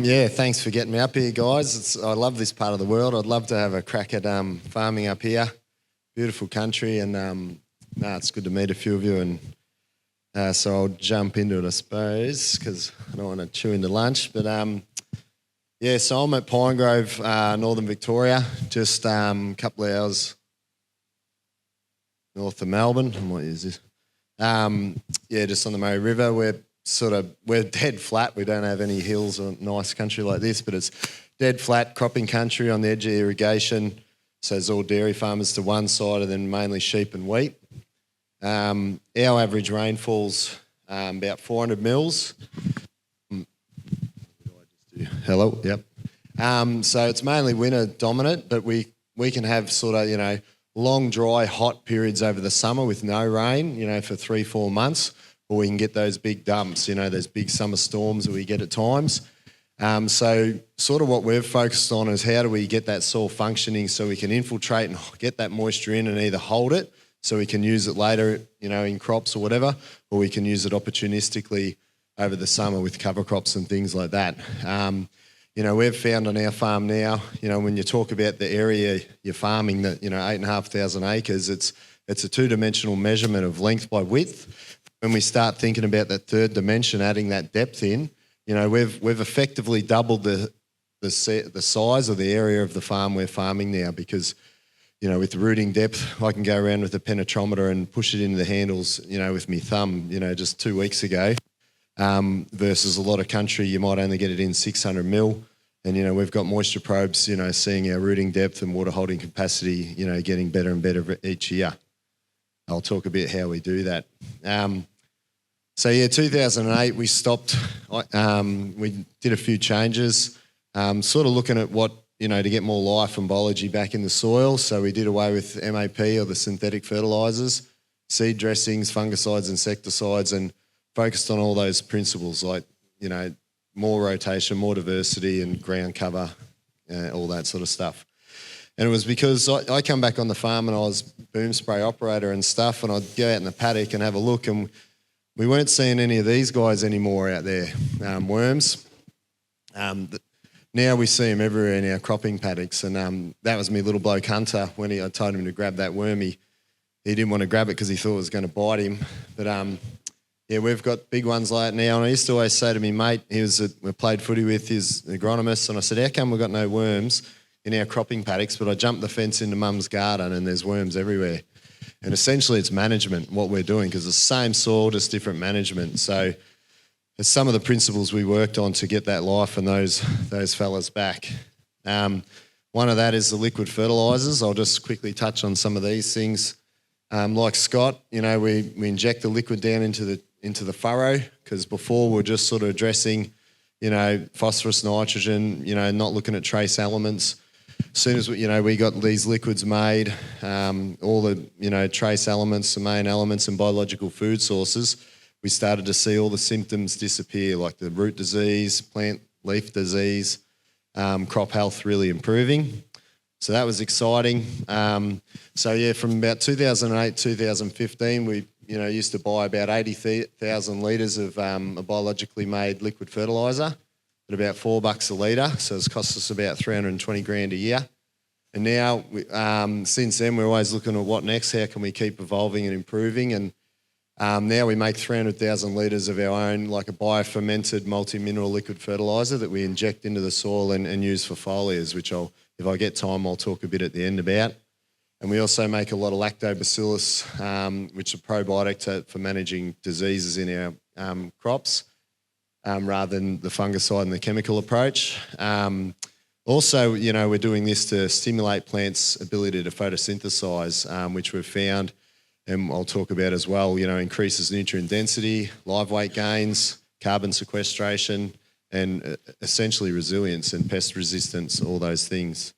Yeah, thanks for getting me up here, guys. I love this part of the world. I'd love to have a crack at farming up here. Beautiful country, and it's good to meet a few of you. And so I'll jump into it, I suppose, because I don't want to chew into lunch. But yeah, so I'm at Pinegrove, Northern Victoria, just a couple of hours north of Melbourne. What is this? Yeah, just on the Murray River. We're dead flat. We don't have any hills or nice country like this, but it's dead flat cropping country on the edge of irrigation. So there's all dairy farmers to one side and then mainly sheep and wheat. Our average rainfall's about 400 mils. Hello, yep. So it's mainly winter dominant, but we can have long, dry, hot periods over the summer with no rain, for 3-4 months, or we can get those big dumps, those big summer storms that we get at times. So sort of what we've focused on is how do we get that soil functioning so we can infiltrate and get that moisture in and either hold it so we can use it later, in crops or whatever, or we can use it opportunistically over the summer with cover crops and things like that. We've found on our farm now, when you talk about the area you're farming, that 8,500 acres, it's a two-dimensional measurement of length by width. When we start thinking about that third dimension, adding that depth in, we've effectively doubled the size of the area of the farm we're farming now because, with the rooting depth, I can go around with a penetrometer and push it into the handles, with my thumb, just 2 weeks ago, versus a lot of country, you might only get it in 600 mil. And, we've got moisture probes, seeing our rooting depth and water holding capacity, getting better and better each year. I'll talk a bit how we do that. 2008 we stopped. We did a few changes, sort of looking at what, to get more life and biology back in the soil. So we did away with MAP or the synthetic fertilisers, seed dressings, fungicides, insecticides, and focused on all those principles like, more rotation, more diversity and ground cover, all that sort of stuff. And it was because I come back on the farm and I was boom spray operator and stuff, and I'd go out in the paddock and have a look, and we weren't seeing any of these guys anymore out there, worms. Now we see them everywhere in our cropping paddocks, and that was me little bloke Hunter. When I told him to grab that worm, he didn't want to grab it because he thought it was going to bite him. But yeah, we've got big ones like that now. And I used to always say to me mate, we played footy with, his agronomist, and I said, how come we've got no worms in our cropping paddocks? But I jumped the fence into mum's garden and there's worms everywhere. And essentially it's management, what we're doing, because it's the same soil, just different management. So it's some of the principles we worked on to get that life and those fellas back. One of that is the liquid fertilisers. I'll just quickly touch on some of these things. Like Scott, we inject the liquid down into the furrow, because before we're just sort of addressing, phosphorus, nitrogen, not looking at trace elements. As soon as we got these liquids made, all the trace elements, the main elements and biological food sources, we started to see all the symptoms disappear, like the root disease, plant leaf disease, crop health really improving. So that was exciting. From about 2008, 2015, we used to buy about 80,000 litres of a biologically made liquid fertiliser at about $4 a litre. So it's cost us about 320 grand a year. And now, since then, we're always looking at what next, how can we keep evolving and improving. And now we make 300,000 litres of our own, like a biofermented multi-mineral liquid fertiliser that we inject into the soil and use for foliars, which if I get time, I'll talk a bit at the end about. And we also make a lot of lactobacillus, which is a probiotic for managing diseases in our crops, rather than the fungicide and the chemical approach. Also, we're doing this to stimulate plants' ability to photosynthesize, which we've found, and I'll talk about as well, increases nutrient density, live weight gains, carbon sequestration, and essentially resilience and pest resistance, all those things.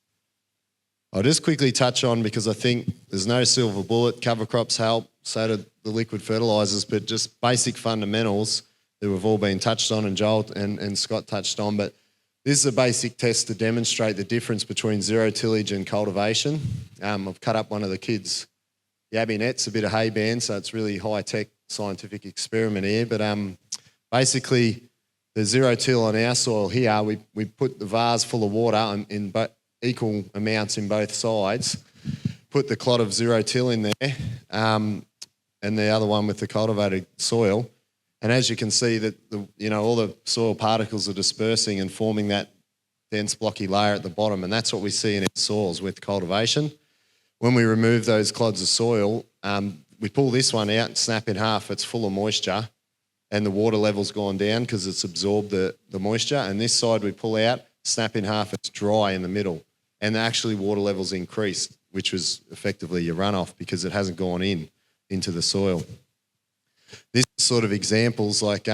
I'll just quickly touch on, because I think there's no silver bullet, cover crops help, so do the liquid fertilisers, but just basic fundamentals that we've all been touched on, and Joel and Scott touched on. But this is a basic test to demonstrate the difference between zero tillage and cultivation. I've cut up one of the kids' yabby nets, a bit of hay band, so it's really high-tech scientific experiment here. But basically, the zero till on our soil here, we put the vase full of water in equal amounts in both sides, put the clod of zero till in there, and the other one with the cultivated soil. And as you can see, that all the soil particles are dispersing and forming that dense blocky layer at the bottom, and that's what we see in our soils with cultivation. When we remove those clods of soil, we pull this one out and snap in half. It's full of moisture, and the water level's gone down because it's absorbed the moisture. And this side we pull out, snap in half, it's dry in the middle. And actually water levels increased, which was effectively your runoff because it hasn't gone into the soil. This is sort of examples like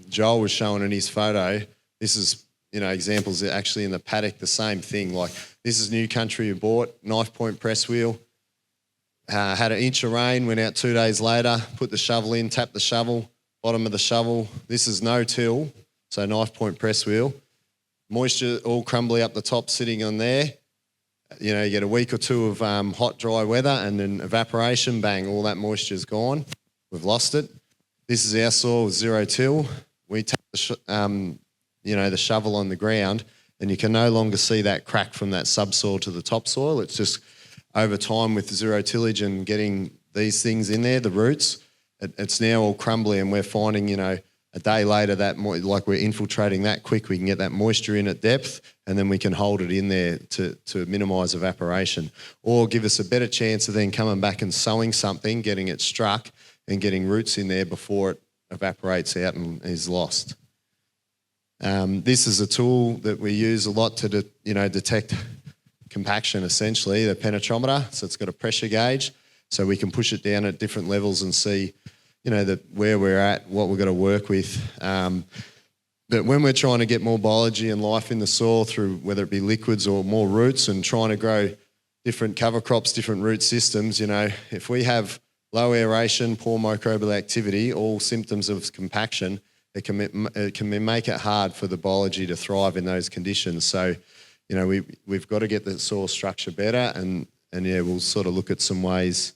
Joel was showing in his photo. This is, examples that actually in the paddock, the same thing. Like this is new country you bought, knife point press wheel, had an inch of rain, went out 2 days later, put the shovel in, tapped the shovel, bottom of the shovel. This is no till, so knife point press wheel. Moisture all crumbly up the top sitting on there. You get a week or two of hot, dry weather and then evaporation, bang, all that moisture's gone. We've lost it. This is our soil with zero till. We tap the shovel on the ground and you can no longer see that crack from that subsoil to the topsoil. It's just over time with zero tillage and getting these things in there, the roots, it's now all crumbly and we're finding, a day later that like we're infiltrating that quick, we can get that moisture in at depth and then we can hold it in there to minimise evaporation or give us a better chance of then coming back and sowing something, getting it struck and getting roots in there before it evaporates out and is lost. This is a tool that we use a lot to detect compaction essentially, the penetrometer. So it's got a pressure gauge so we can push it down at different levels and see where we're at, what we've got to work with. But when we're trying to get more biology and life in the soil through whether it be liquids or more roots and trying to grow different cover crops, different root systems, if we have low aeration, poor microbial activity, all symptoms of compaction, it can make it hard for the biology to thrive in those conditions. So, we've got to get the soil structure better and we'll sort of look at some ways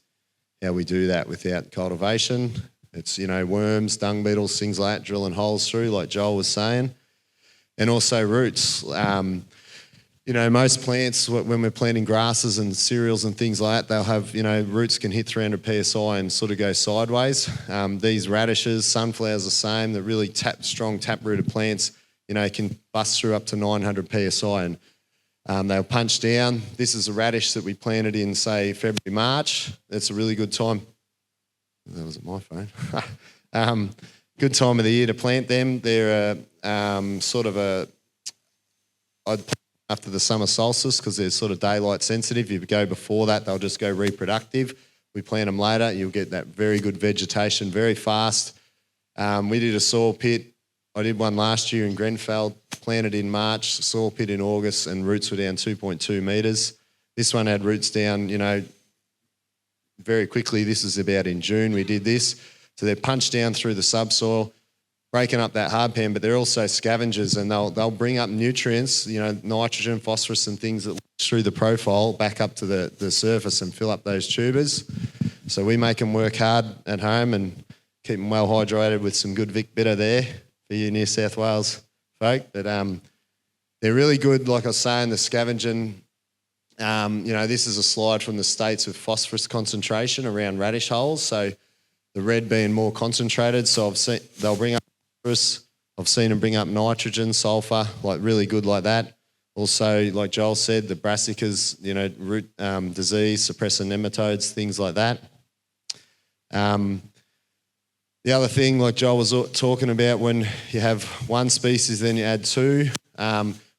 how we do that without cultivation. It's, worms, dung beetles, things like that, drilling holes through, like Joel was saying. And also roots. Most plants, when we're planting grasses and cereals and things like that, they'll have, roots can hit 300 PSI and sort of go sideways. These radishes, sunflowers the same, the really strong tap-rooted plants, can bust through up to 900 PSI and they'll punch down. This is a radish that we planted in, say, February, March. That's a really good time. That wasn't my phone. Good time of the year to plant them. They're I'd plant after the summer solstice because they're sort of daylight sensitive. If you go before that, they'll just go reproductive. We plant them later, you'll get that very good vegetation very fast. We did a soil pit. I did one last year in Grenfell, planted in March, soil pit in August, and roots were down 2.2 metres. This one had roots down, very quickly. This is about in June we did this. So they're punched down through the subsoil, breaking up that hard pan, but they're also scavengers and they'll bring up nutrients, nitrogen, phosphorus and things that leach through the profile back up to the surface and fill up those tubers. So we make them work hard at home and keep them well hydrated with some good Vic Bitter there for you New South Wales folk. But they're really good, like I was saying, the scavenging. This is a slide from the States with phosphorus concentration around radish holes. So the red being more concentrated. So they'll bring up phosphorus. I've seen them bring up nitrogen, sulfur, like really good like that. Also, like Joel said, the brassicas, root disease, suppressing nematodes, things like that. The other thing, like Joel was talking about, when you have one species, then you add two.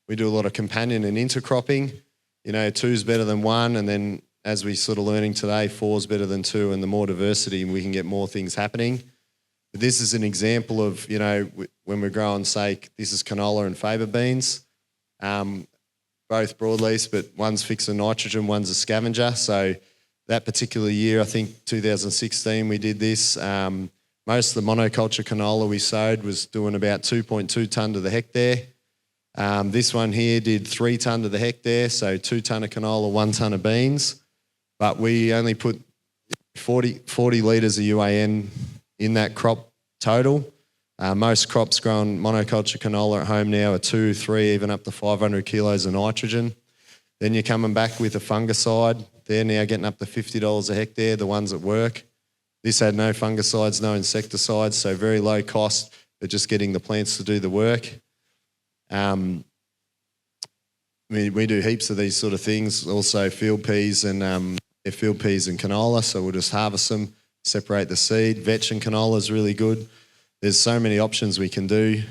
We do a lot of companion and intercropping. Two's better than one, and then as we sort of learning today, four's better than two, and the more diversity, we can get more things happening. But this is an example of, when we're growing, say, this is canola and faba beans, both broadleafs, but one's fixing nitrogen, one's a scavenger. So that particular year, I think 2016, we did this. Most of the monoculture canola we sowed was doing about 2.2 tonne to the hectare. This one here did 3 tonne to the hectare, so 2 tonne of canola, 1 tonne of beans. But we only put 40 litres of UAN in that crop total. Most crops growing monoculture canola at home now are 2, 3, even up to 500 kilos of nitrogen. Then you're coming back with a fungicide. They're now getting up to $50 a hectare, the ones that work. This had no fungicides, no insecticides, so very low cost, but just getting the plants to do the work. We do heaps of these sort of things, also field peas and canola, so we'll just harvest them, separate the seed. Vetch and canola is really good. There's so many options we can do.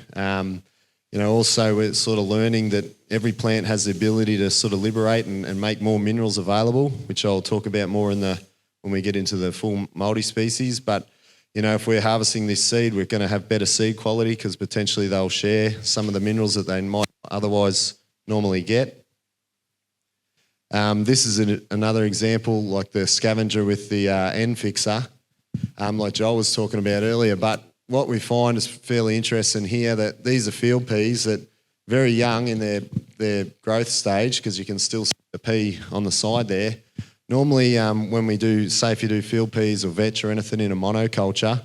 Also we're sort of learning that every plant has the ability to sort of liberate and make more minerals available, which I'll talk about more when we get into the full multi-species. But, if we're harvesting this seed, we're going to have better seed quality because potentially they'll share some of the minerals that they might otherwise normally get. This is another example, like the scavenger with the end fixer, like Joel was talking about earlier. But what we find is fairly interesting here, that these are field peas that very young in their growth stage, because you can still see the pea on the side there. Normally, when we do, say if you do field peas or vetch or anything in a monoculture,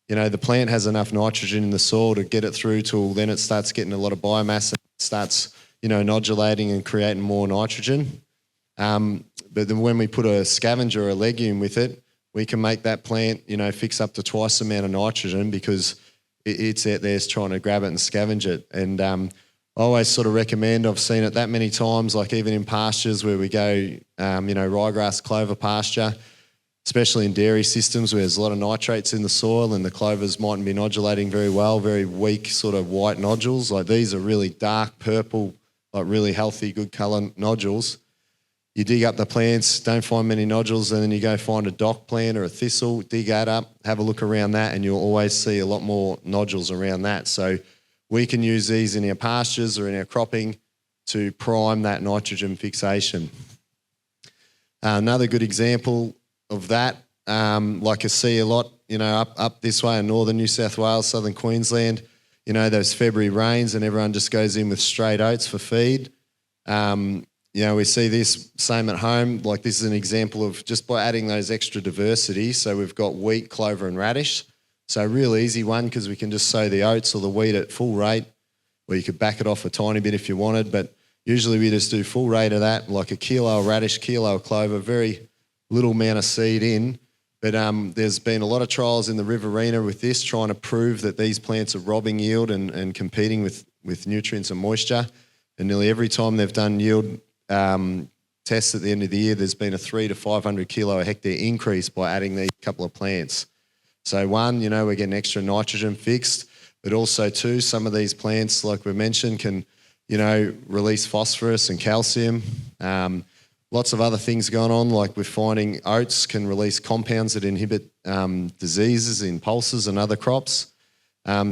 the plant has enough nitrogen in the soil to get it through till then it starts getting a lot of biomass and starts, nodulating and creating more nitrogen. But then when we put a scavenger or a legume with it, we can make that plant, fix up to twice the amount of nitrogen because it's out there trying to grab it and scavenge it. And I always sort of recommend, I've seen it that many times, like even in pastures where we go, ryegrass, clover pasture, especially in dairy systems where there's a lot of nitrates in the soil and the clovers mightn't be nodulating very well, very weak sort of white nodules. Like these are really dark purple, like really healthy, good colour nodules. You dig up the plants, don't find many nodules, and then you go find a dock plant or a thistle, dig that up, have a look around that, and you'll always see a lot more nodules around that. So we can use these in our pastures or in our cropping to prime that nitrogen fixation. Another good example of that, like I see a lot, up this way in northern New South Wales, southern Queensland, those February rains and everyone just goes in with straight oats for feed. We see this same at home. Like this is an example of just by adding those extra diversity. So we've got wheat, clover and radish. So a real easy one because we can just sow the oats or the wheat at full rate, or you could back it off a tiny bit if you wanted. But usually we just do full rate of that, like a kilo of radish, kilo of clover, very little amount of seed in. But there's been a lot of trials in the Riverina with this, trying to prove that these plants are robbing yield and competing with nutrients and moisture. And nearly every time they've done yield tests at the end of the year, there's been a 300 to 500 kilo a hectare increase by adding these couple of plants. So one, we're getting extra nitrogen fixed, but also two, some of these plants, like we mentioned, can, release phosphorus and calcium. Lots of other things going on, like we're finding oats can release compounds that inhibit diseases in pulses and other crops.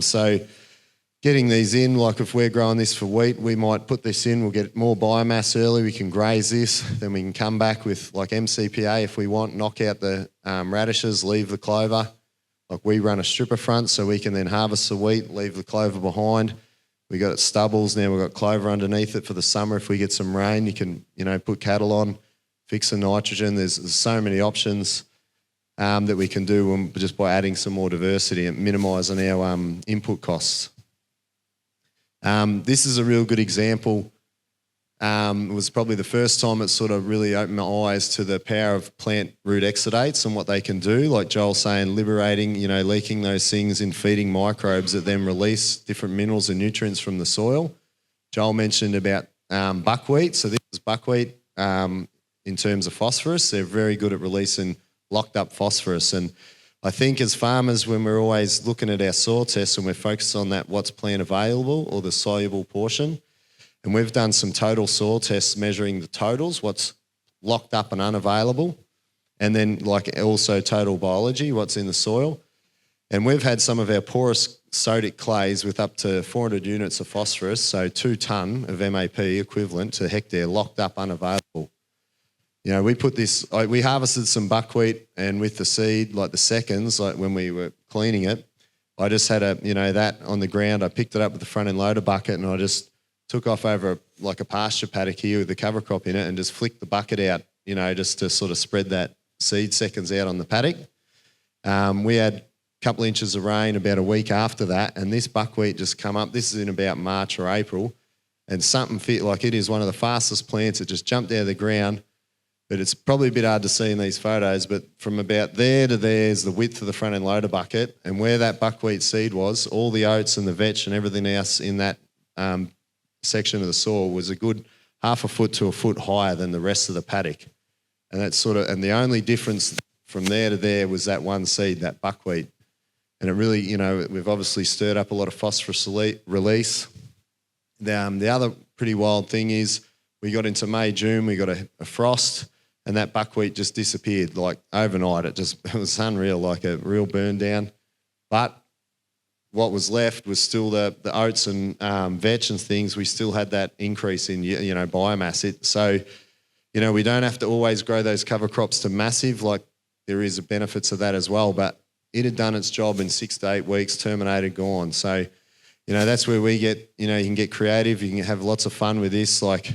So getting these in, like if we're growing this for wheat, we might put this in, we'll get more biomass early, we can graze this, then we can come back with like MCPA if we want, knock out the radishes, leave the clover. Like we run a stripper front so we can then harvest the wheat, leave the clover behind. We got stubbles, now we've got clover underneath it for the summer. If we get some rain, you can, put cattle on, fix the nitrogen. There's so many options that we can do just by adding some more diversity and minimising our input costs. This is a real good example. It was probably the first time it sort of really opened my eyes to the power of plant root exudates and what they can do. Like Joel saying, liberating, leaking those things in feeding microbes that then release different minerals and nutrients from the soil. Joel mentioned about buckwheat. So this is buckwheat in terms of phosphorus. They're very good at releasing locked up phosphorus. And I think as farmers, when we're always looking at our soil tests and we're focused on that what's plant available or the soluble portion, and we've done some total soil tests measuring the totals, what's locked up and unavailable, and then like also total biology, what's in the soil. And we've had some of our poorest sodic clays with up to 400 units of phosphorus, so 2 tonne of MAP equivalent to hectare locked up unavailable. We put this, we harvested some buckwheat, and with the seed, like the seconds, like when we were cleaning it, I just had that on the ground. I picked it up with the front end loader bucket and I just took off over like a pasture paddock here with the cover crop in it and just flicked the bucket out, just to sort of spread that seed seconds out on the paddock. We had a couple of inches of rain about a week after that, and this buckwheat just come up. This is in about March or April, and something fit like it is one of the fastest plants. It just jumped out of the ground, but it's probably a bit hard to see in these photos, but from about there to there is the width of the front end loader bucket, and where that buckwheat seed was, all the oats and the vetch and everything else in that section of the soil was a good half a foot to a foot higher than the rest of the paddock. And that's and the only difference from there to there was that one seed, that buckwheat. And it really, we've obviously stirred up a lot of phosphorus release. The other pretty wild thing is we got into May, June, we got a frost, and that buckwheat just disappeared like overnight. It was unreal, like a real burn down. But what was left was still the oats and vetch and things. We still had that increase in biomass. So we don't have to always grow those cover crops to massive. Like there is benefits of that as well. But it had done its job in 6 to 8 weeks, terminated, gone. So that's where we get you can get creative. You can have lots of fun with this. Like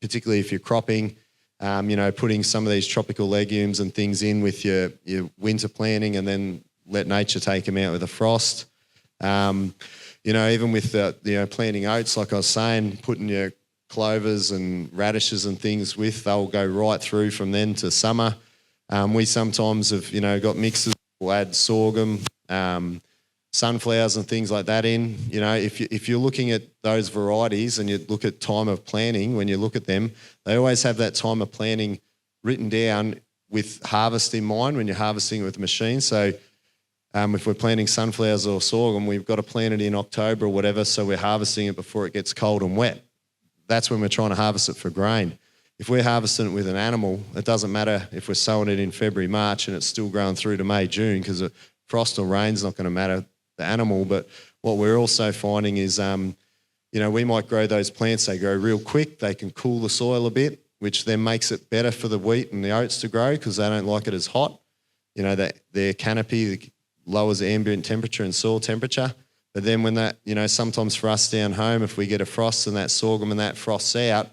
particularly if you're cropping, putting some of these tropical legumes and things in with your winter planting, and then let nature take them out with a frost. Even with planting oats, like I was saying, putting your clovers and radishes and things they'll go right through from then to summer. We sometimes have, got mixes. We'll add sorghum, sunflowers and things like that in. If you're looking at those varieties and you look at time of planting, when you look at them, they always have that time of planting written down with harvest in mind when you're harvesting it with a machine. So if we're planting sunflowers or sorghum, we've got to plant it in October or whatever, so we're harvesting it before it gets cold and wet. That's when we're trying to harvest it for grain. If we're harvesting it with an animal, it doesn't matter if we're sowing it in February, March, and it's still growing through to May, June, because frost or rain's not going to matter the animal. But what we're also finding is, we might grow those plants, they grow real quick, they can cool the soil a bit, which then makes it better for the wheat and the oats to grow because they don't like it as hot. Their canopy lowers the ambient temperature and soil temperature. But then when that, sometimes for us down home, if we get a frost and that sorghum and that frosts out,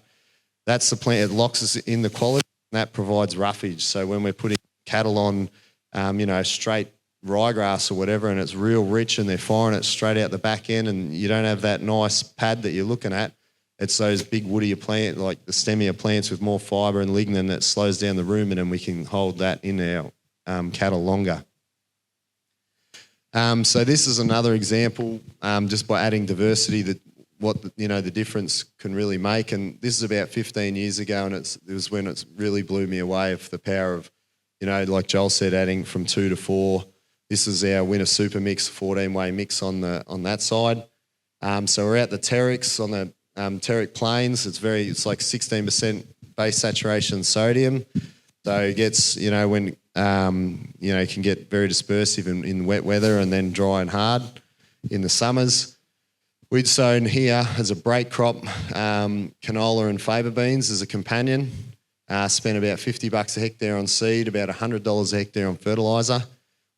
that's the plant, it locks us in the quality, and that provides roughage. So when we're putting cattle on, straight ryegrass or whatever, and it's real rich and they're firing it straight out the back end and you don't have that nice pad that you're looking at, it's those big woodier plant, like the stemmier plants with more fibre and lignin that slows down the rumen, and we can hold that in our cattle longer. So this is another example, just by adding diversity, that what the difference can really make. And this is about 15 years ago, and it was when it really blew me away of the power of, like Joel said, adding from 2 to 4. This is our winter super mix, 14-way mix on that side. So we're at the Terrix on the Terric Plains. It's like 16% base saturation sodium. So it gets, when it can get very dispersive in wet weather and then dry and hard in the summers. We'd sown here as a break crop canola and faba beans as a companion. Spent about $50 a hectare on seed, about $100 a hectare on fertilizer.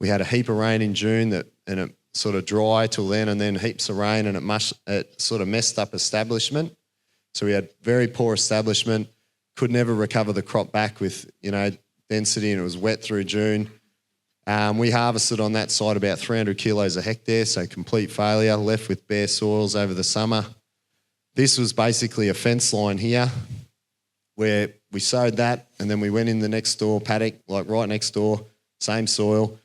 We had a heap of rain in June and it sort of dry till then, and then heaps of rain, and it sort of messed up establishment. So we had very poor establishment, could never recover the crop back with density, and it was wet through June. We harvested on that side about 300 kilos a hectare, so complete failure, left with bare soils over the summer. This was basically a fence line here where we sowed that, and then we went in the next door paddock, like right next door, same soil,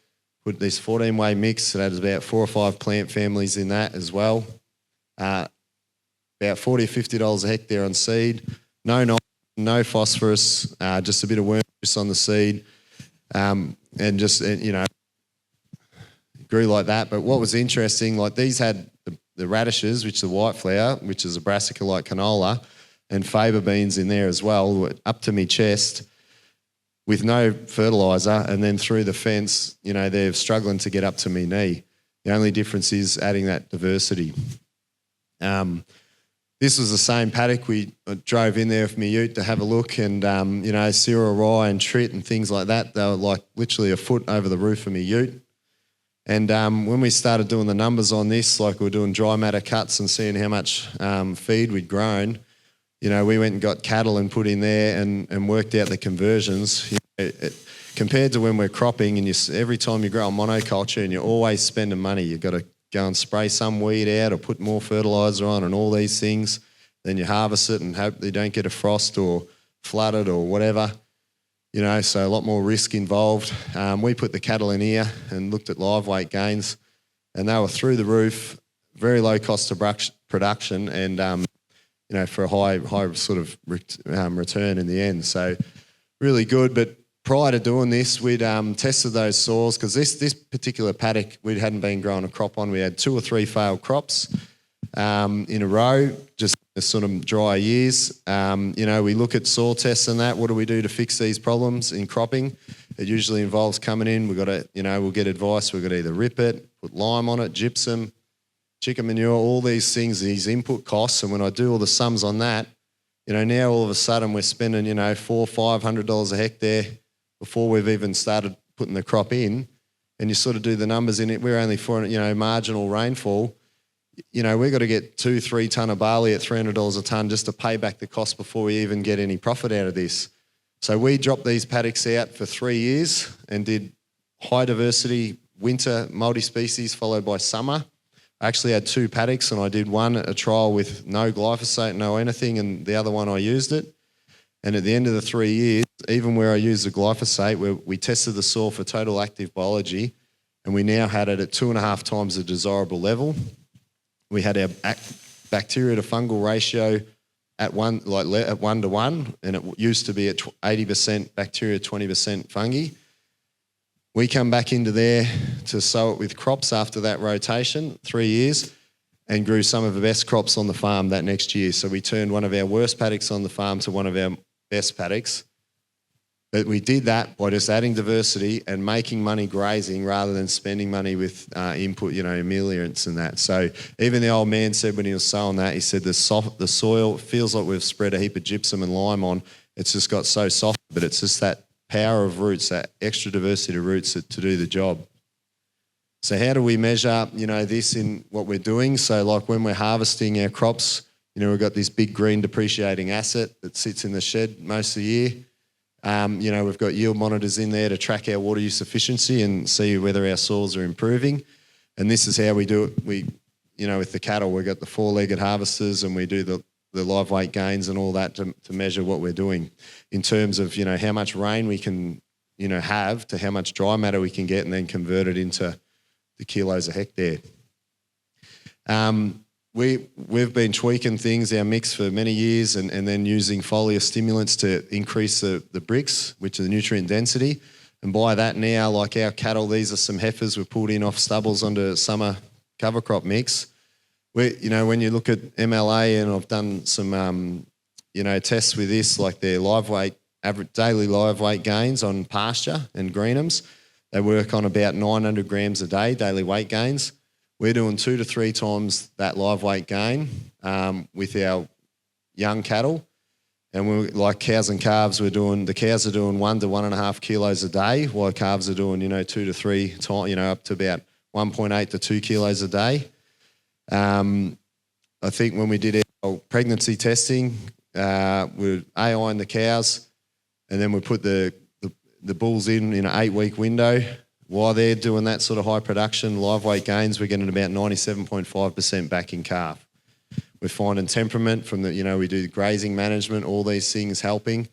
put this 14-way mix. It had about 4 or 5 plant families in that as well. About $40 or $50 a hectare on seed. No phosphorus, just a bit of worm juice on the seed. And just, grew like that. But what was interesting, like these had the radishes, which is the white flower, which is a brassica like canola, and faba beans in there as well, up to me chest with no fertiliser, and then through the fence, they're struggling to get up to me knee. The only difference is adding that diversity. This was the same paddock. We drove in there with my ute to have a look, and, Syrah rye and trit and things like that, they were like literally a foot over the roof of my ute. And when we started doing the numbers on this, like we were doing dry matter cuts and seeing how much feed we'd grown, we went and got cattle and put in there and worked out the conversions. compared to when we're cropping and every time you grow a monoculture and you're always spending money, you've got to go and spray some weed out or put more fertilizer on and all these things. Then you harvest it and hope you don't get a frost or flood it or whatever. You know, so a lot more risk involved. We put the cattle in here and looked at live weight gains, and they were through the roof, very low cost of production, and you know, for a high sort of return in the end. So really good. But prior to doing this, we'd tested those soils because this particular paddock we hadn't been growing a crop on. We had 2 or 3 failed crops in a row, just sort of dry years. You know, we look at soil tests and that. What do we do to fix these problems in cropping? It usually involves coming in. We've got to, you know, we'll get advice. We've got to either rip it, put lime on it, gypsum, chicken manure, all these things, these input costs. And when I do all the sums on that, you know, now all of a sudden we're spending, you know, $400-500 a hectare before we've even started putting the crop in. And you sort of do the numbers in it. We're only for, you know, marginal rainfall. You know, we've got to get 2-3 tonne of barley at $300 a tonne just to pay back the cost before we even get any profit out of this. So we dropped these paddocks out for 3 years and did high diversity winter multi-species followed by summer. I actually had 2 paddocks and I did one at a trial with no glyphosate, no anything, and the other one I used it. And at the end of the 3 years, even where I used the glyphosate, we tested the soil for total active biology, and we now had it at 2.5 times the desirable level. We had our bacteria to fungal ratio at 1 to 1, and it used to be at 80% bacteria, 20% fungi. We come back into there to sow it with crops after that rotation, 3 years, and grew some of the best crops on the farm that next year. So we turned one of our worst paddocks on the farm to one of our best paddocks. But we did that by just adding diversity and making money grazing rather than spending money with input, you know, ameliorants and that. So even the old man said when he was sowing that, he said the soil feels like we've spread a heap of gypsum and lime on. It's just got so soft, but it's just that power of roots, that extra diversity of roots to do the job. So how do we measure, you know, this in what we're doing? So like when we're harvesting our crops, you know, we've got this big green depreciating asset that sits in the shed most of the year. You know, we've got yield monitors in there to track our water use efficiency and see whether our soils are improving. And this is how we do it. We, you know, with the cattle, we've got the 4-legged harvesters and we do the live weight gains and all that to measure what we're doing in terms of, you know, how much rain we can, you know, have to how much dry matter we can get and then convert it into the kilos a hectare. We've been tweaking things, our mix for many years and then using foliar stimulants to increase the Brix, which is the nutrient density. And by that now, like our cattle, these are some heifers we've pulled in off Stubbles onto summer cover crop mix. You know, when you look at MLA, and I've done some, you know, tests with this, like their live weight, average daily live weight gains on pasture and greenhams, they work on about 900 grams a day, daily weight gains. We're doing 2 to 3 times that live weight gain with our young cattle. And we're like cows and calves, the cows are doing 1 to 1.5 kilos a day, while calves are doing, you know, 2 to 3 times, you know, up to about 1.8 to 2 kilos a day. I think when we did our pregnancy testing, we AI-ed the cows, and then we put the bulls in an 8-week window. While they're doing that sort of high production, live weight gains, we're getting about 97.5% back in calf. We're finding temperament from the, you know, we do grazing management, all these things helping,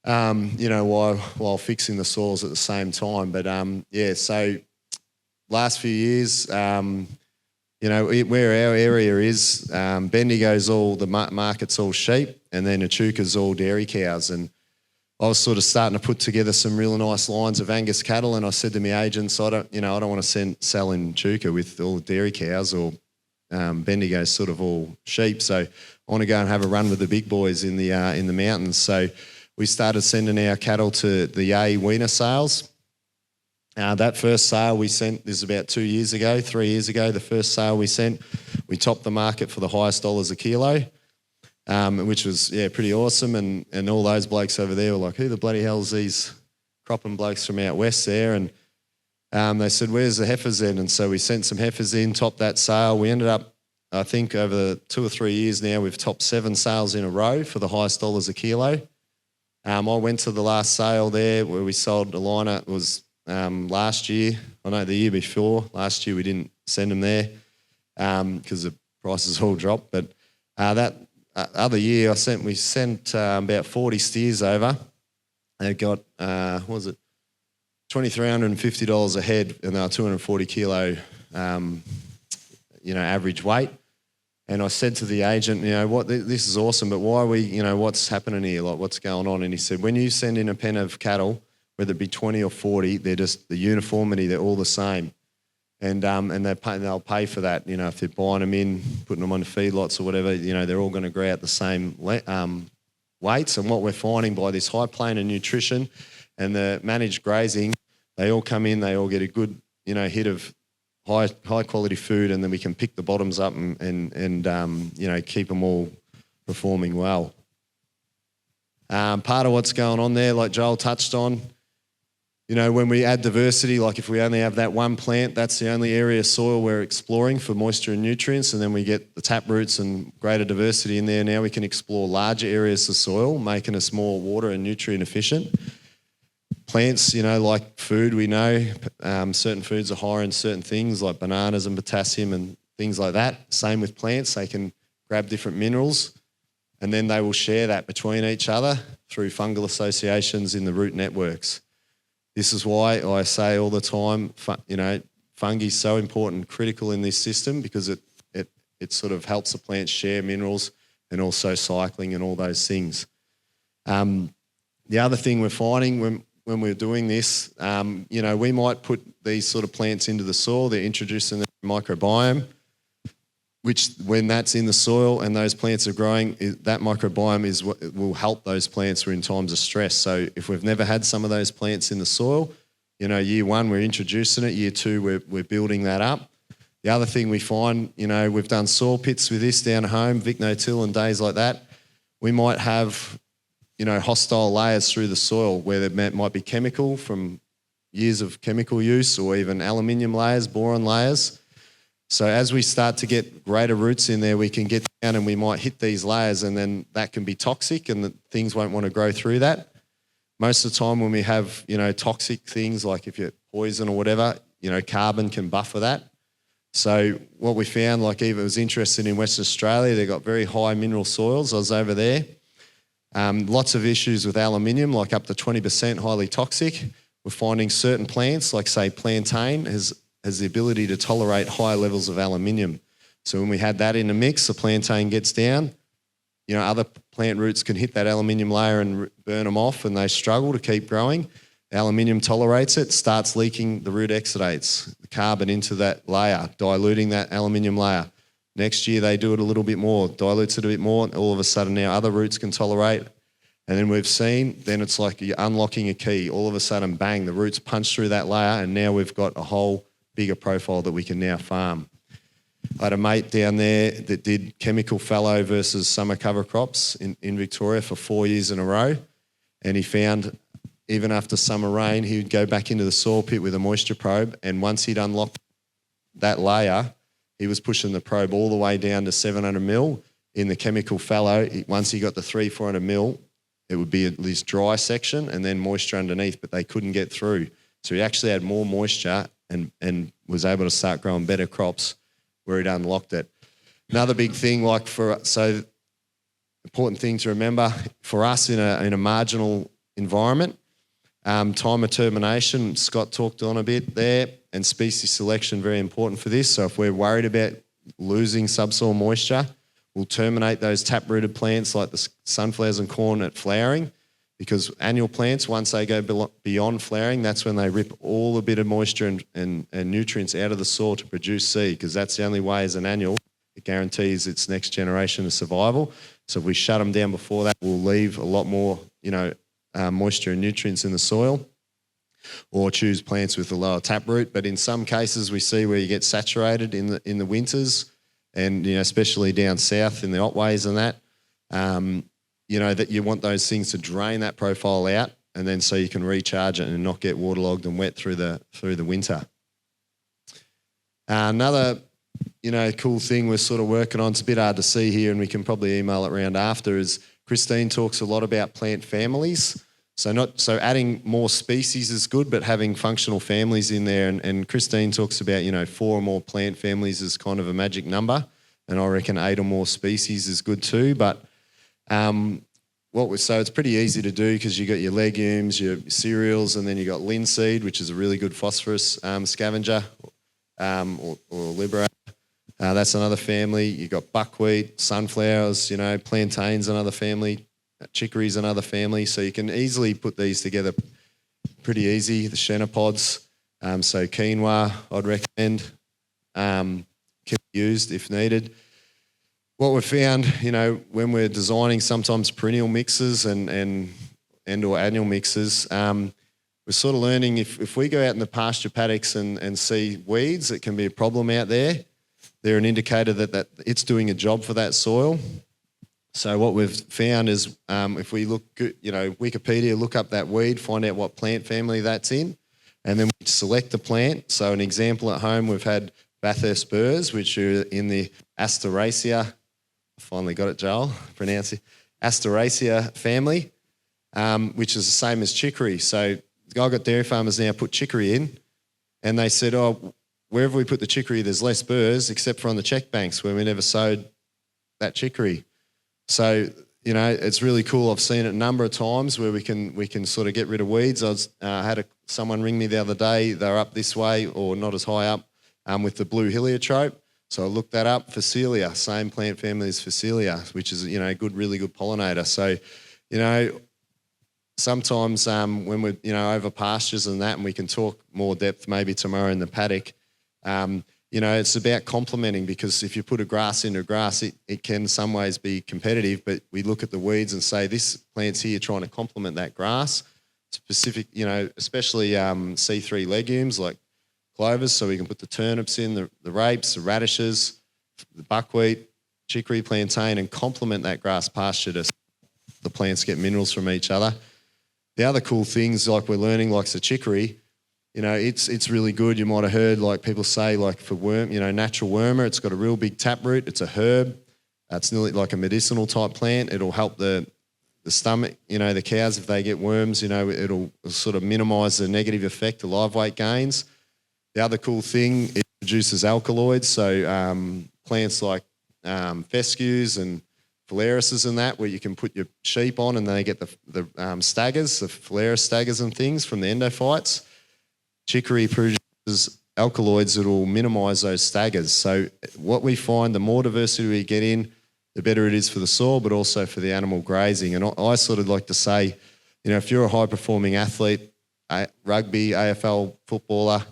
you know, while fixing the soils at the same time. But yeah, so last few years, you know, where our area is, Bendigo's the market's all sheep, and then Echuca's all dairy cows. And I was sort of starting to put together some really nice lines of Angus cattle, and I said to my agents, I don't want to sell in Echuca with all dairy cows, or Bendigo's sort of all sheep. So I want to go and have a run with the big boys in the mountains. So we started sending our cattle to the A weaner sales. That first sale we sent, this is about 3 years ago, the first sale we sent, we topped the market for the highest dollars a kilo. Which was, yeah, pretty awesome. And all those blokes over there were like, who the bloody hell's these cropping blokes from out west there? And they said, where's the heifers then? And so we sent some heifers in, topped that sale. We ended up, I think over 2 or 3 years now, we've topped 7 sales in a row for the highest dollars a kilo. I went to the last sale there where we sold a liner. It was last year. I know the year before. Last year we didn't send them there because the prices all dropped. But that other year we sent about 40 steers over. They got, what was it, $2,350 a head, and they were 240 kilo, average weight. And I said to the agent, this is awesome, but why are we, what's happening here? Like, what's going on? And he said, when you send in a pen of cattle, whether it be 20 or 40, they're just the uniformity, they're all the same. And they'll pay for that. If they're buying them in, putting them on the feedlots or whatever, they're all going to grow out the same weights. And what we're finding by this high plane of nutrition and the managed grazing, they all come in, they all get a good, hit of high quality food, and then we can pick the bottoms up and keep them all performing well. Part of what's going on there, like Joel touched on, when we add diversity, like if we only have that one plant, that's the only area of soil we're exploring for moisture and nutrients, and then we get the tap roots and greater diversity in there. Now we can explore larger areas of soil, making us more water and nutrient efficient. Plants, like food, we know certain foods are higher in certain things like bananas and potassium and things like that. Same with plants. They can grab different minerals and then they will share that between each other through fungal associations in the root networks. This is why I say all the time, fungi is so important, critical in this system, because it sort of helps the plants share minerals and also cycling and all those things. The other thing we're finding when we're doing this, we might put these sort of plants into the soil. They're introducing the microbiome, which when that's in the soil and those plants are growing, that microbiome is what will help those plants in times of stress. So if we've never had some of those plants in the soil, year one we're introducing it, year two we're building that up. The other thing we find, we've done soil pits with this down home, Vic No-Till and days like that. We might have hostile layers through the soil where there might be chemical from years of chemical use, or even aluminium layers, boron layers. So as we start to get greater roots in there, we can get down and we might hit these layers, and then that can be toxic and things won't want to grow through that. Most of the time when we have, toxic things, like if you're poison or whatever, carbon can buffer that. So what we found, like Eva was interested in Western Australia, they've got very high mineral soils. I was over there. Lots of issues with aluminium, like up to 20% highly toxic. We're finding certain plants, like say plantain, has the ability to tolerate higher levels of aluminium. So when we had that in the mix, the plantain gets down, other plant roots can hit that aluminium layer and burn them off, and they struggle to keep growing. The aluminium tolerates it, starts leaking the root exudates, the carbon into that layer, diluting that aluminium layer. Next year they do it a little bit more, dilutes it a bit more, and all of a sudden now other roots can tolerate. And then we've seen, then it's like you're unlocking a key. All of a sudden, bang, the roots punch through that layer, and now we've got a whole bigger profile that we can now farm. I had a mate down there that did chemical fallow versus summer cover crops in Victoria for 4 years in a row, and he found even after summer rain, he would go back into the soil pit with a moisture probe, and once he'd unlocked that layer, he was pushing the probe all the way down to 700 mil in the chemical fallow. Once he got to 300-400 mil, it would be this dry section and then moisture underneath, but they couldn't get through. So he actually had more moisture and was able to start growing better crops where he'd unlocked it. Another big thing, important thing to remember for us in a marginal environment, time of termination, Scott talked on a bit there, and species selection, very important for this. So if we're worried about losing subsoil moisture, we'll terminate those tap-rooted plants like the sunflowers and corn at flowering, because annual plants, once they go beyond flowering, that's when they rip all the bit of moisture and nutrients out of the soil to produce seed, because that's the only way as an annual it guarantees its next generation of survival. So if we shut them down before that, we'll leave a lot more, moisture and nutrients in the soil, or choose plants with a lower taproot. But in some cases we see where you get saturated in the winters, and especially down south in the Otways and that, that you want those things to drain that profile out, and then so you can recharge it and not get waterlogged and wet through the winter. Another cool thing we're sort of working on, it's a bit hard to see here and we can probably email it around after, is Christine talks a lot about plant families. So adding more species is good, but having functional families in there. And Christine talks about, 4 or more plant families is kind of a magic number. And I reckon 8 or more species is good too. But so it's pretty easy to do because you got your legumes, your cereals, and then you got linseed, which is a really good phosphorus scavenger, or liberator. That's another family. You got buckwheat, sunflowers, plantains, another family, chicory's another family. So you can easily put these together pretty easy. The chenopod's, so quinoa, I'd recommend, can be used if needed. What we've found, when we're designing sometimes perennial mixes and or annual mixes, we're sort of learning if we go out in the pasture paddocks and see weeds, it can be a problem out there. They're an indicator that it's doing a job for that soil. So what we've found is if we look, Wikipedia, look up that weed, find out what plant family that's in, and then we select the plant. So an example at home, we've had Bathurst burrs, which are in the Asteraceae. I finally got it, Joel. Pronounce it. Asteraceae family, which is the same as chicory. So I've got dairy farmers now put chicory in, and they said, wherever we put the chicory, there's less burrs, except for on the check banks where we never sowed that chicory. So, it's really cool. I've seen it a number of times where we can sort of get rid of weeds. I had someone ring me the other day. They're up this way or not as high up with the blue heliotrope. So I looked that up. Phacelia, same plant family as Phacelia, which is, really good pollinator. So, sometimes when we're, over pastures and that, and we can talk more depth maybe tomorrow in the paddock, it's about complementing, because if you put a grass into grass, it can in some ways be competitive, but we look at the weeds and say this plant's here trying to complement that grass, specific, especially C3 legumes like clovers, so we can put the turnips in, the rapes, the radishes, the buckwheat, chicory, plantain, and complement that grass pasture to the plants get minerals from each other. The other cool things like we're learning, like the chicory, it's really good. You might have heard like people say like for worm, natural wormer, it's got a real big taproot. It's a herb. It's nearly like a medicinal type plant. It'll help the stomach, the cows, if they get worms, it'll sort of minimise the negative effect, the live weight gains. The other cool thing, it produces alkaloids. So plants like fescues and phalaris and that, where you can put your sheep on and they get the staggers, the phalaris staggers and things from the endophytes. Chicory produces alkaloids that will minimise those staggers. So what we find, the more diversity we get in, the better it is for the soil, but also for the animal grazing. And I sort of like to say, if you're a high-performing athlete, rugby, AFL footballer,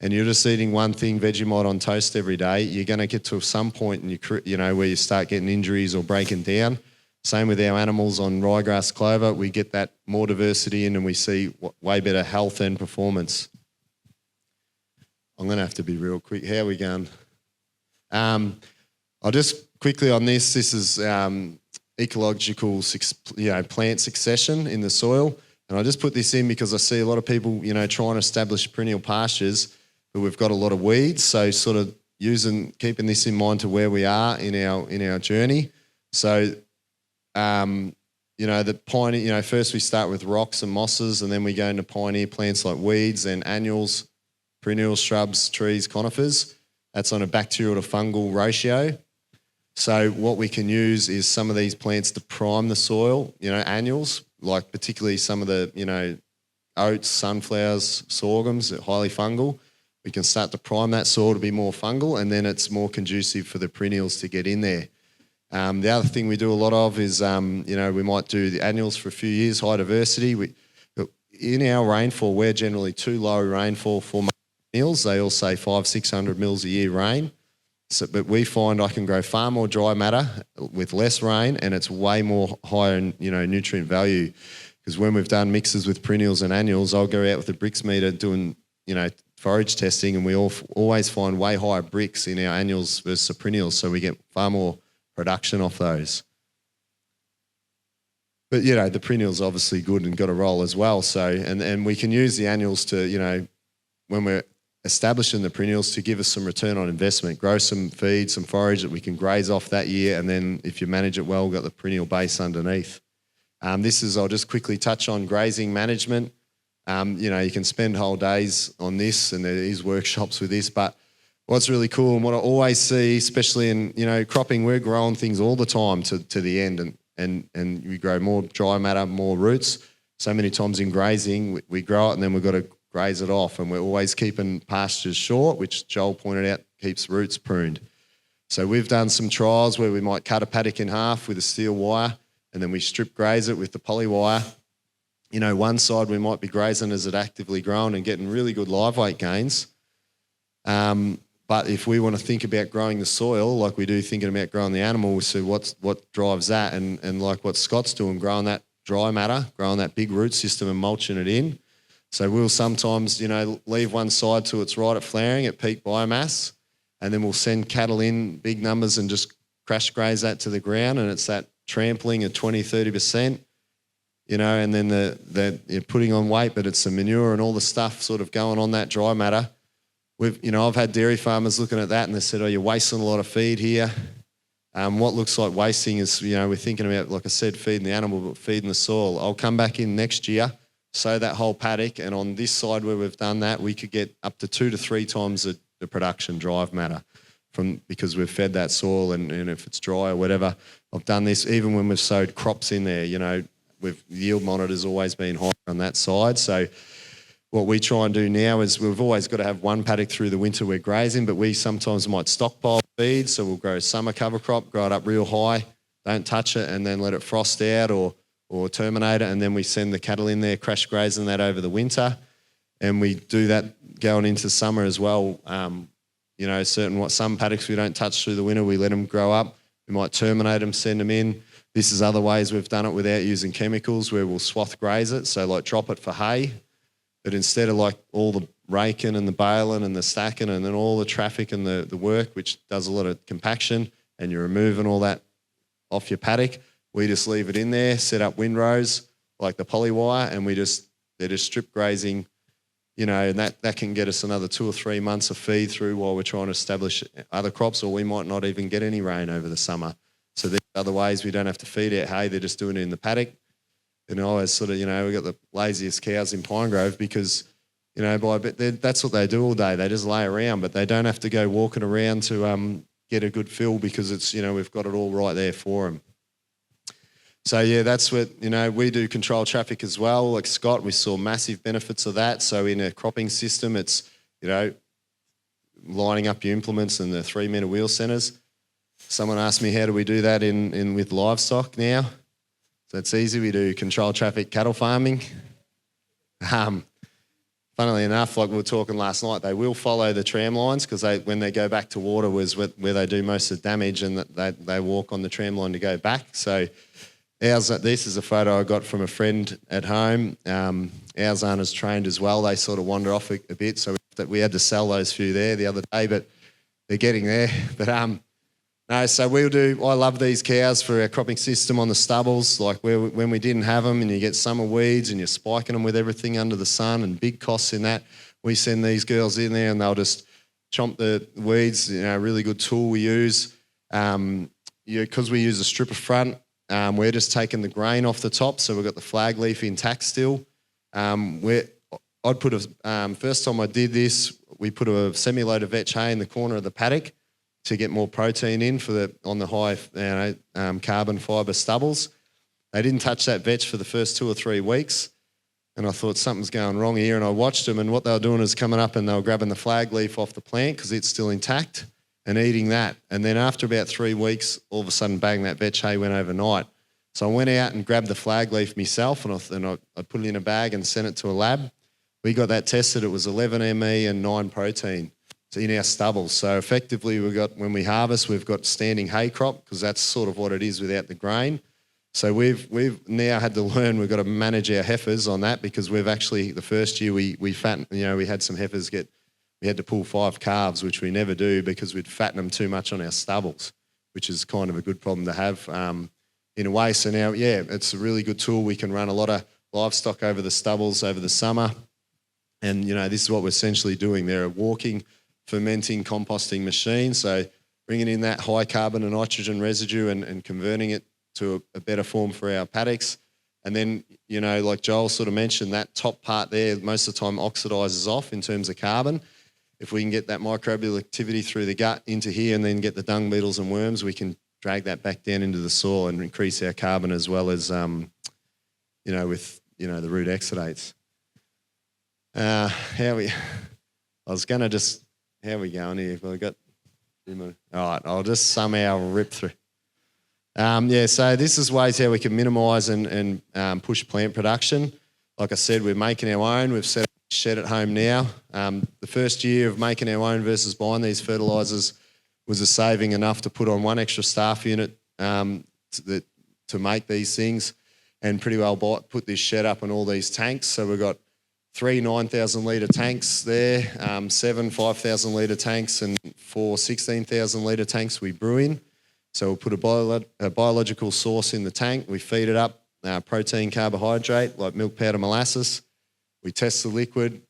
and you're just eating one thing, Vegemite on toast every day, you're going to get to some point where you start getting injuries or breaking down. Same with our animals on ryegrass clover. We get that more diversity in and we see way better health and performance. I'm going to have to be real quick. How are we going? I'll just quickly on this. This is ecological, plant succession in the soil. And I just put this in because I see a lot of people, trying to establish perennial pastures, but we've got a lot of weeds. So sort of keeping this in mind to where we are in our journey. So, the pioneer, first we start with rocks and mosses, and then we go into pioneer plants like weeds and annuals, perennial shrubs, trees, conifers. That's on a bacterial to fungal ratio. So what we can use is some of these plants to prime the soil, annuals, like particularly some of the, oats, sunflowers, sorghums, are highly fungal. We can start to prime that soil to be more fungal, and then it's more conducive for the perennials to get in there. The other thing we do a lot of is, we might do the annuals for a few years, high diversity. In our rainfall, we're generally too low rainfall for perennials. They all say 500-600 mils a year rain. But we find I can grow far more dry matter with less rain, and it's way more higher in, nutrient value. Because when we've done mixes with perennials and annuals, I'll go out with the Brix meter doing, forage testing, and we always find way higher Brix in our annuals versus the perennials, so we get far more production off those. But, the perennial's obviously good and got a role as well. So, and we can use the annuals to, when we're establishing the perennials to give us some return on investment, grow some feed, some forage that we can graze off that year, and then if you manage it well, we've got the perennial base underneath. I'll just quickly touch on grazing management. You can spend whole days on this, and there is workshops with this, but what's really cool and what I always see, especially in, cropping, we're growing things all the time to the end, and we grow more dry matter, more roots. So many times in grazing, we grow it and then we've got to graze it off, and we're always keeping pastures short, which Joel pointed out keeps roots pruned. So we've done some trials where we might cut a paddock in half with a steel wire, and then we strip graze it with the poly wire. One side we might be grazing as it actively grown and getting really good live weight gains. But if we want to think about growing the soil like we do thinking about growing the animal, so what drives that, and like what Scott's doing, growing that dry matter, growing that big root system and mulching it in. So we'll sometimes, leave one side till it's right at flowering at peak biomass, and then we'll send cattle in big numbers and just crash graze that to the ground, and it's that trampling of 20-30%, and then you're putting on weight, but it's the manure and all the stuff sort of going on that dry matter. I've had dairy farmers looking at that and they said, you're wasting a lot of feed here. What looks like wasting is, we're thinking about, like I said, feeding the animal, but feeding the soil. I'll come back in next year, sow that whole paddock, and on this side where we've done that, we could get up to 2 to 3 times the production drive matter because we've fed that soil, and if it's dry or whatever. I've done this even when we've sowed crops in there, yield monitor's always been high on that side. So what we try and do now is we've always got to have one paddock through the winter we're grazing, but we sometimes might stockpile feed. So we'll grow summer cover crop, grow it up real high, don't touch it, and then let it frost out or terminate it. And then we send the cattle in there, crash grazing that over the winter. And we do that going into summer as well. Some paddocks we don't touch through the winter, we let them grow up. We might terminate them, send them in. This is other ways we've done it without using chemicals, where we'll swath graze it. So like drop it for hay. But instead of like all the raking and the baling and the stacking and then all the traffic and the work, which does a lot of compaction, and you're removing all that off your paddock, we just leave it in there, set up windrows like the poly wire, and they're just strip grazing, and that can get us another 2 or 3 months of feed through while we're trying to establish other crops, or we might not even get any rain over the summer. So there's other ways we don't have to feed out hay, they're just doing it in the paddock. And I always sort of, we've got the laziest cows in Pinegrove because, that's what they do all day. They just lay around, but they don't have to go walking around to get a good fill because it's, we've got it all right there for them. So, yeah, that's what, we do control traffic as well. Like Scott, we saw massive benefits of that. So in a cropping system, it's, lining up your implements and the 3-metre wheel centres. Someone asked me, how do we do that in with livestock now? So it's easy. We do control traffic cattle farming. Funnily enough, like we were talking last night, they will follow the tram lines because when they go back to water was where they do most of the damage, and they walk on the tram line to go back. So this is a photo I got from a friend at home. Ours aren't as trained as well. They sort of wander off a bit, so we had to sell those few there the other day, but they're getting there. But no, so I love these cows for our cropping system on the stubbles, like when we didn't have them and you get summer weeds and you're spiking them with everything under the sun and big costs in that, we send these girls in there and they'll just chomp the weeds, really good tool we use. Because we use a stripper front, we're just taking the grain off the top, so we've got the flag leaf intact still. First time I did this, we put a semi-load of vetch hay in the corner of the paddock to get more protein in on the high carbon fibre stubbles. They didn't touch that vetch for the first 2 or 3 weeks, and I thought something's going wrong here, and I watched them, and what they were doing is coming up and they were grabbing the flag leaf off the plant because it's still intact and eating that. And then after about 3 weeks, all of a sudden, bang, that vetch hay went overnight. So I went out and grabbed the flag leaf myself, and I put it in a bag and sent it to a lab. We got that tested. It was 11 ME and 9 protein in our stubbles. So effectively, when we harvest, we've got standing hay crop because that's sort of what it is without the grain. So we've now had to learn we've got to manage our heifers on that because we've actually, the first year we fattened, we had some heifers we had to pull 5 calves, which we never do because we'd fatten them too much on our stubbles, which is kind of a good problem to have in a way. So now, yeah, it's a really good tool. We can run a lot of livestock over the stubbles over the summer. And, this is what we're essentially doing. They're a walking, fermenting, composting machine. So bringing in that high carbon and nitrogen residue and converting it to a better form for our paddocks. And then, like Joel sort of mentioned, that top part there most of the time oxidises off in terms of carbon. If we can get that microbial activity through the gut into here and then get the dung beetles and worms, we can drag that back down into the soil and increase our carbon as well as, with, the root exudates. How are we going here? Well, all right, I'll just somehow rip through. So this is ways how we can minimise and push plant production. Like I said, we're making our own. We've set a shed at home now. The first year of making our own versus buying these fertilisers was a saving enough to put on one extra staff unit to make these things, and pretty well put this shed up on all these tanks. So we've got 3 9,000 litre tanks there, 7 5,000 litre tanks, and 4 16,000 litre tanks we brew in. So we'll put a biological source in the tank. We feed it up protein, carbohydrate, like milk powder, molasses. We test the liquid,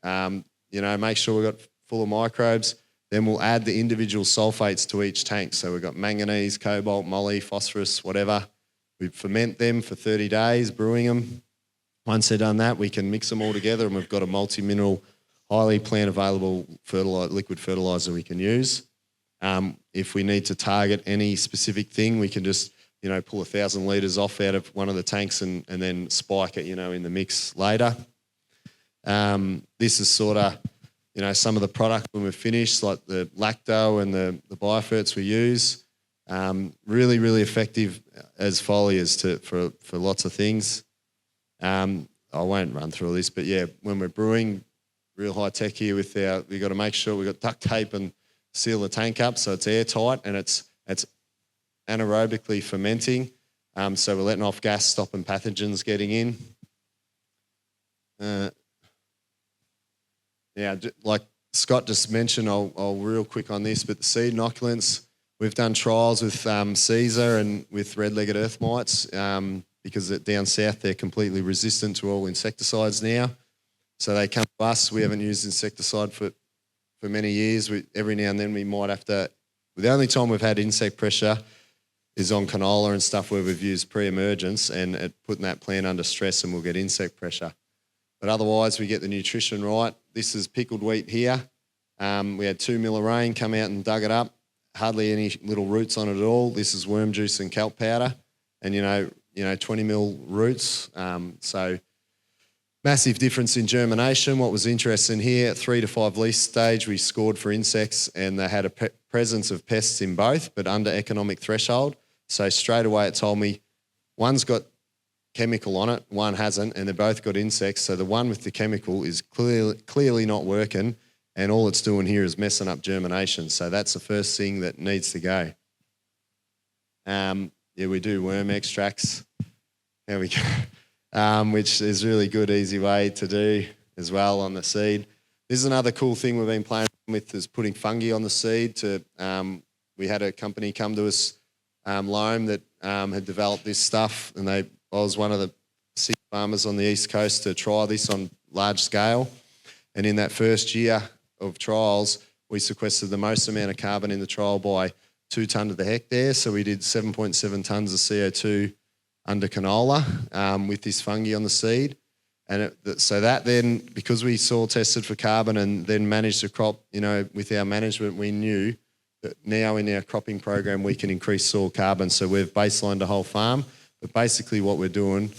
make sure we've got full of microbes. Then we'll add the individual sulfates to each tank. So we've got manganese, cobalt, moly, phosphorus, whatever. We ferment them for 30 days, brewing them. Once they're done that, we can mix them all together, and we've got a multi-mineral, highly plant-available liquid fertiliser we can use. If we need to target any specific thing, we can just, pull 1,000 litres off out of one of the tanks and then spike it, in the mix later. This is sort of, some of the product when we're finished, like the lacto and the bioferts we use. Really, really effective as foliars for lots of things. I won't run through all this, but yeah, when we're brewing, real high tech here we've got to make sure we've got duct tape and seal the tank up so it's airtight and it's anaerobically fermenting. So we're letting off gas, stopping pathogens getting in. Like Scott just mentioned, I'll real quick on this, but the seed inoculants, we've done trials with Caesar and with red-legged earth mites because down south they're completely resistant to all insecticides now. So they come to us. We haven't used insecticide for many years. Every now and then we might have to. The only time we've had insect pressure is on canola and stuff where we've used pre-emergence and putting that plant under stress and we'll get insect pressure. But otherwise we get the nutrition right. This is pickled wheat here. We had 2 mil of rain, come out and dug it up. Hardly any little roots on it at all. This is worm juice and kelp powder and, 20 mil roots. So massive difference in germination. What was interesting here, at 3 to 5 leaf stage, we scored for insects and they had a presence of pests in both, but under economic threshold. So straight away it told me one's got chemical on it, one hasn't, and they both got insects. So the one with the chemical is clearly not working, and all it's doing here is messing up germination. So that's the first thing that needs to go. We do worm extracts. There we go. Which is really good, easy way to do as well on the seed. This is another cool thing we've been playing with is putting fungi on the seed. We had a company come to us, Loam, that had developed this stuff, and I was one of the 6 farmers on the East Coast to try this on large scale. And in that first year of trials, we sequestered the most amount of carbon in the trial by 2 tonne to the hectare. So we did 7.7 tonnes of CO2 under canola with this fungi on the seed. And so that then, because we soil tested for carbon and then managed the crop, with our management, we knew that now in our cropping program we can increase soil carbon. So we've baselined the whole farm. But basically what we're doing,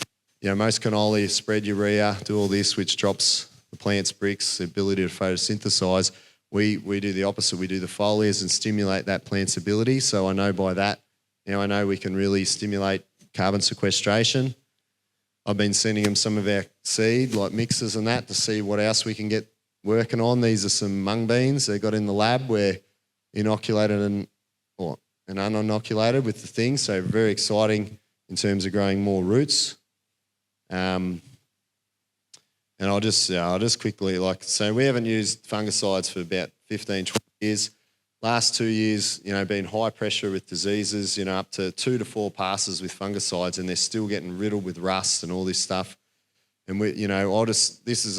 most canola spread urea, do all this, which drops the plant's Brix, the ability to photosynthesize. We do the opposite. We do the foliars and stimulate that plant's ability. So I know by that, I know we can really stimulate carbon sequestration. I've been sending them some of our seed, like mixes and that, to see what else we can get working on. These are some mung beans they got in the lab where inoculated and uninoculated with the thing. So very exciting in terms of growing more roots. And I'll just quickly, so we haven't used fungicides for about 15, 20 years. Last 2 years, been high pressure with diseases, up to 2 to 4 passes with fungicides, and they're still getting riddled with rust and all this stuff. And this is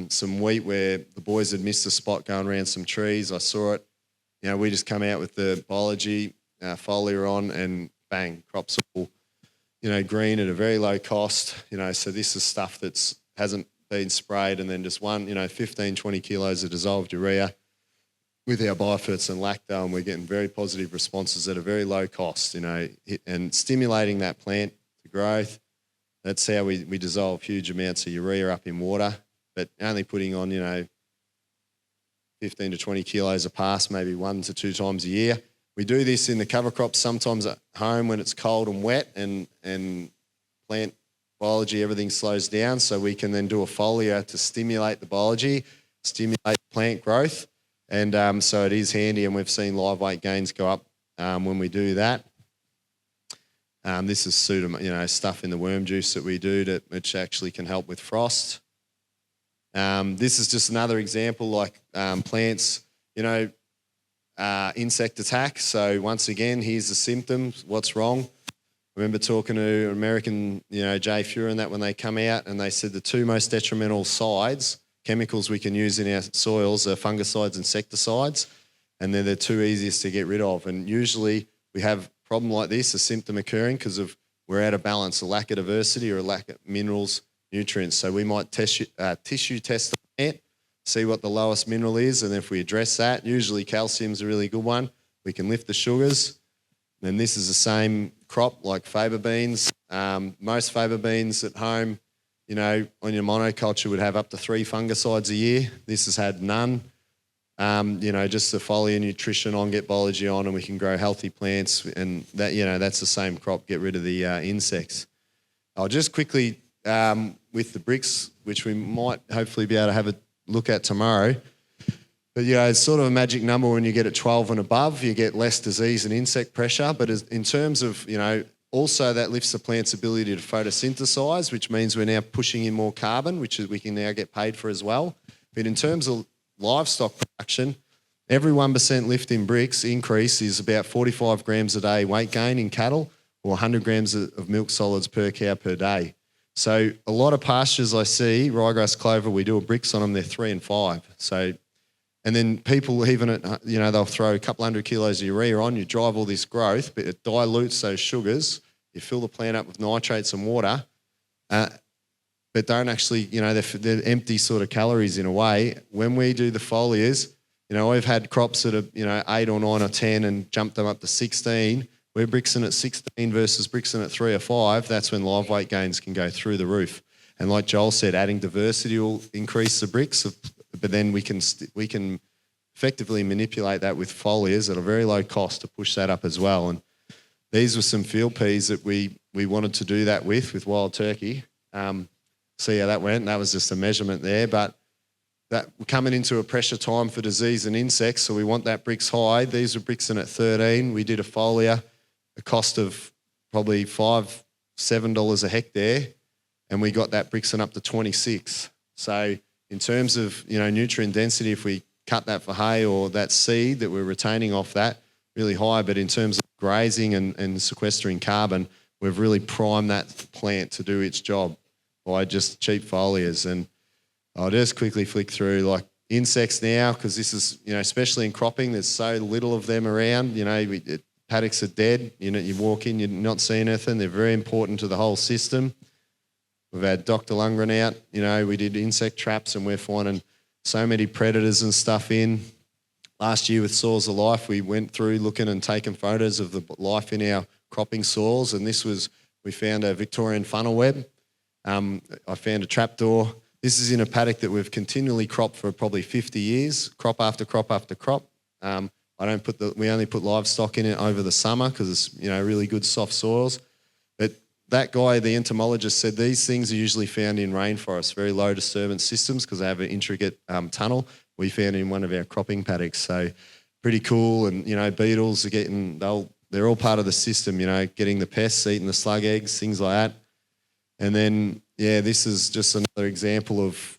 some wheat where the boys had missed a spot going around some trees. I saw it. We just come out with the biology, foliar on, and bang, crops all, green at a very low cost. So this is stuff that's hasn't been sprayed, and then just 15, 20 kilos of dissolved urea with our bioferts and lacto, and we're getting very positive responses at a very low cost, and stimulating that plant to growth. That's how we dissolve huge amounts of urea up in water, but only putting on, 15 to 20 kilos a pass, maybe 1 to 2 times a year. We do this in the cover crops sometimes at home when it's cold and wet and plant biology, everything slows down, so we can then do a foliar to stimulate the biology, stimulate plant growth, and so it is handy, and we've seen live weight gains go up when we do that. This is stuff in the worm juice that we do which actually can help with frost. This is just another example, like plants, insect attack. So once again, here's the symptoms. What's wrong? I remember talking to an American, Jay Fuhr and that when they come out, and they said the 2 most detrimental chemicals we can use in our soils are fungicides and insecticides, and they're the 2 easiest to get rid of. And usually we have problem like this, a symptom occurring because we're out of balance, a lack of diversity or a lack of minerals, nutrients. So we might tissue test the plant, see what the lowest mineral is, and if we address that, usually calcium's a really good one. We can lift the sugars. And this is the same crop like faba beans. Most faba beans at home, on your monoculture would have up to 3 fungicides a year. This has had none. Just the foliar nutrition on, get biology on, and we can grow healthy plants. And that, that's the same crop, get rid of the insects. I'll just quickly, with the Brix, which we might hopefully be able to have a look at tomorrow. But, it's sort of a magic number when you get at 12 and above, you get less disease and insect pressure. But in terms of, also that lifts the plant's ability to photosynthesize, which means we're now pushing in more carbon, which we can now get paid for as well. But in terms of livestock production, every 1% lift in Brix increase is about 45 grams a day weight gain in cattle, or 100 grams of milk solids per cow per day. So a lot of pastures I see, ryegrass clover, we do a Brix on them, they're 3 and 5. So, and then people even at, they'll throw a couple 100 kilos of urea on, you drive all this growth, but it dilutes those sugars, you fill the plant up with nitrates and water, but don't actually, they're empty sort of calories in a way. When we do the foliars, we've had crops that are, 8 or 9 or 10 and jumped them up to 16. We're Brixing at 16 versus Brixing at 3 or 5. That's when live weight gains can go through the roof. And like Joel said, adding diversity will increase the Brix, but then we can effectively manipulate that with foliars at a very low cost to push that up as well. And these were some field peas that we wanted to do that with wild turkey. See how that went. That was just a measurement there, but that we're coming into a pressure time for disease and insects, so we want that Brix high. These were Brixing at 13. We did a foliar, a cost of probably $5, $7 a hectare, and we got that Brixing up to 26. So in terms of nutrient density, if we cut that for hay or that seed that we're retaining off that, really high. But in terms of grazing and sequestering carbon, we've really primed that plant to do its job by just cheap foliars. And I'll just quickly flick through like insects now, because this is, especially in cropping, there's so little of them around. Paddocks are dead. You walk in, you're not seeing anything. They're very important to the whole system. We've had Dr. Lundgren out. We did insect traps, and we're finding so many predators and stuff in. Last year with Soils of Life, we went through looking and taking photos of the life in our cropping soils, and we found a Victorian funnel web. I found a trapdoor. This is in a paddock that we've continually cropped for probably 50 years, crop after crop after crop. We only put livestock in it over the summer because it's really good soft soils. But that guy, the entomologist, said these things are usually found in rainforests, very low disturbance systems, because they have an intricate tunnel. We found in one of our cropping paddocks, so pretty cool. And beetles are they're all part of the system. Getting the pests, eating the slug eggs, things like that. And then this is just another example of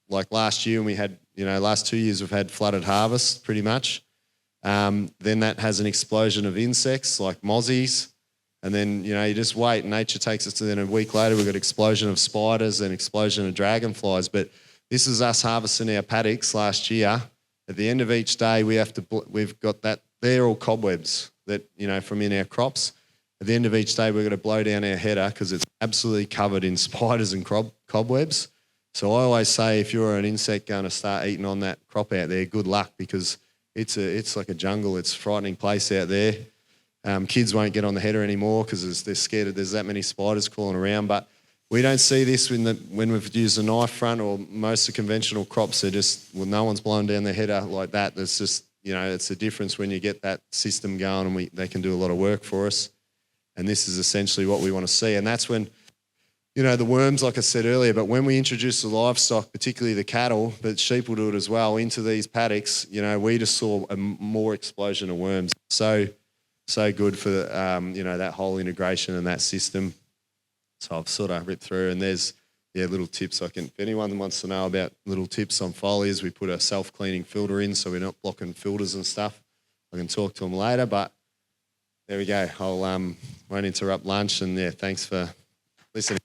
like last year, and we had last 2 years we've had flooded harvest pretty much. Then that has an explosion of insects like mozzies. And then, you just wait. Nature takes us to then a week later, we've got explosion of spiders and explosion of dragonflies. But this is us harvesting our paddocks last year. At the end of each day, we've got that. They're all cobwebs that, from in our crops. At the end of each day, we're going to blow down our header because it's absolutely covered in spiders and cobwebs. So I always say, if you're an insect going to start eating on that crop out there, good luck, because it's like a jungle. It's a frightening place out there. Kids won't get on the header anymore because they're scared there's that many spiders crawling around. But we don't see this when we've used a knife front, or most of the conventional crops. They're just, no one's blowing down their header like that. It's just, it's a difference when you get that system going, and they can do a lot of work for us. And this is essentially what we want to see. And that's when, the worms, like I said earlier, but when we introduce the livestock, particularly the cattle, but sheep will do it as well, into these paddocks, we just saw a more explosion of worms. So good for, that whole integration and that system. So I've sort of ripped through, and there's, little tips if anyone wants to know about little tips on foliars, we put a self-cleaning filter in so we're not blocking filters and stuff. I can talk to them later, but there we go. I'll won't interrupt lunch, and thanks for listening.